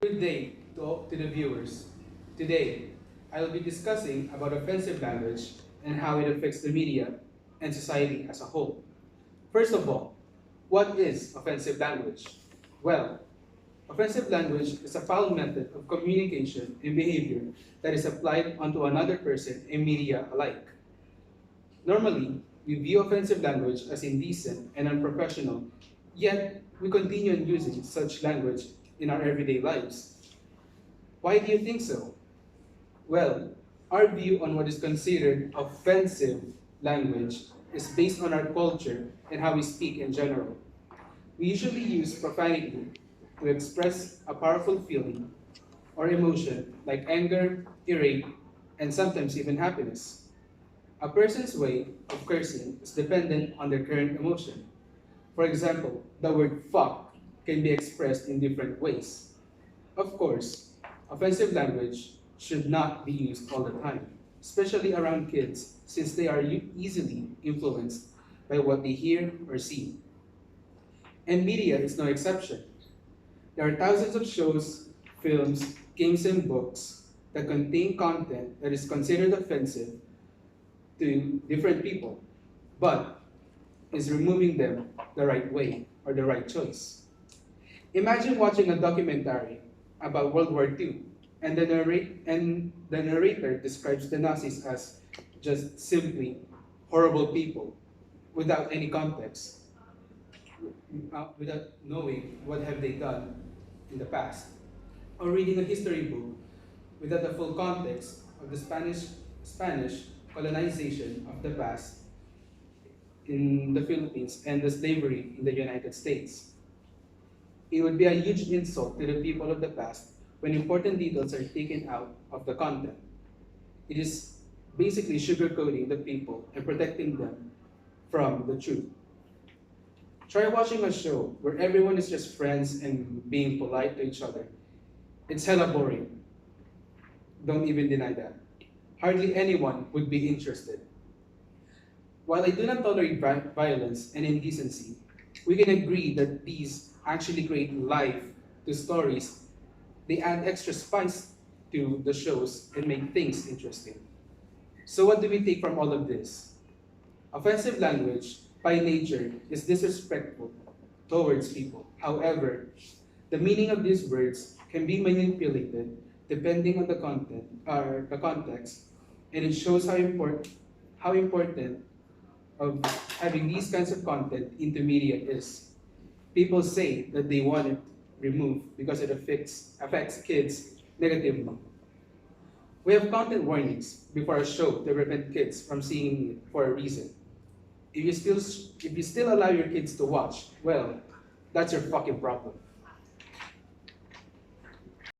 Good day to the viewers. Today, I will be discussing about offensive language and how it affects the media and society as a whole. First of all, what is offensive language? Well, offensive language is a foul method of communication and behavior that is applied onto another person and media alike. Normally, we view offensive language as indecent and unprofessional, yet we continue using such language in our everyday lives. Why do you think so? Well, our view on what is considered offensive language is based on our culture and how we speak in general. We usually use profanity to express a powerful feeling or emotion like anger, irate, and sometimes even happiness. A person's way of cursing is dependent on their current emotion. For example, the word fuck can be expressed in different ways. Of course, offensive language should not be used all the time, especially around kids since they are easily influenced by what they hear or see. And media is no exception. There are thousands of shows, films, games, and books that contain content that is considered offensive to different people, but is removing them the right way or the right choice. Imagine watching a documentary about World War II, and the narrator describes the Nazis as just simply horrible people without any context, without knowing what have they done in the past, or reading a history book without the full context of the Spanish colonization of the past in the Philippines and the slavery in the United States. It would be a huge insult to the people of the past when important details are taken out of the content. It is basically sugarcoating the people and protecting them from the truth. Try watching a show where everyone is just friends and being polite to each other. It's hella boring. Don't even deny that. Hardly anyone would be interested. While I do not tolerate violence and indecency, we can agree that these actually create life to stories. They add extra spice to the shows and make things interesting. So what do we take from all of this? Offensive language, by nature, is disrespectful towards people. However, the meaning of these words can be manipulated depending on the content or the context, and it shows how important of having these kinds of content into media is. People say that they want it removed because it affects kids negatively. We have content warnings before a show to prevent kids from seeing it for a reason. If you still allow your kids to watch, well, that's your fucking problem.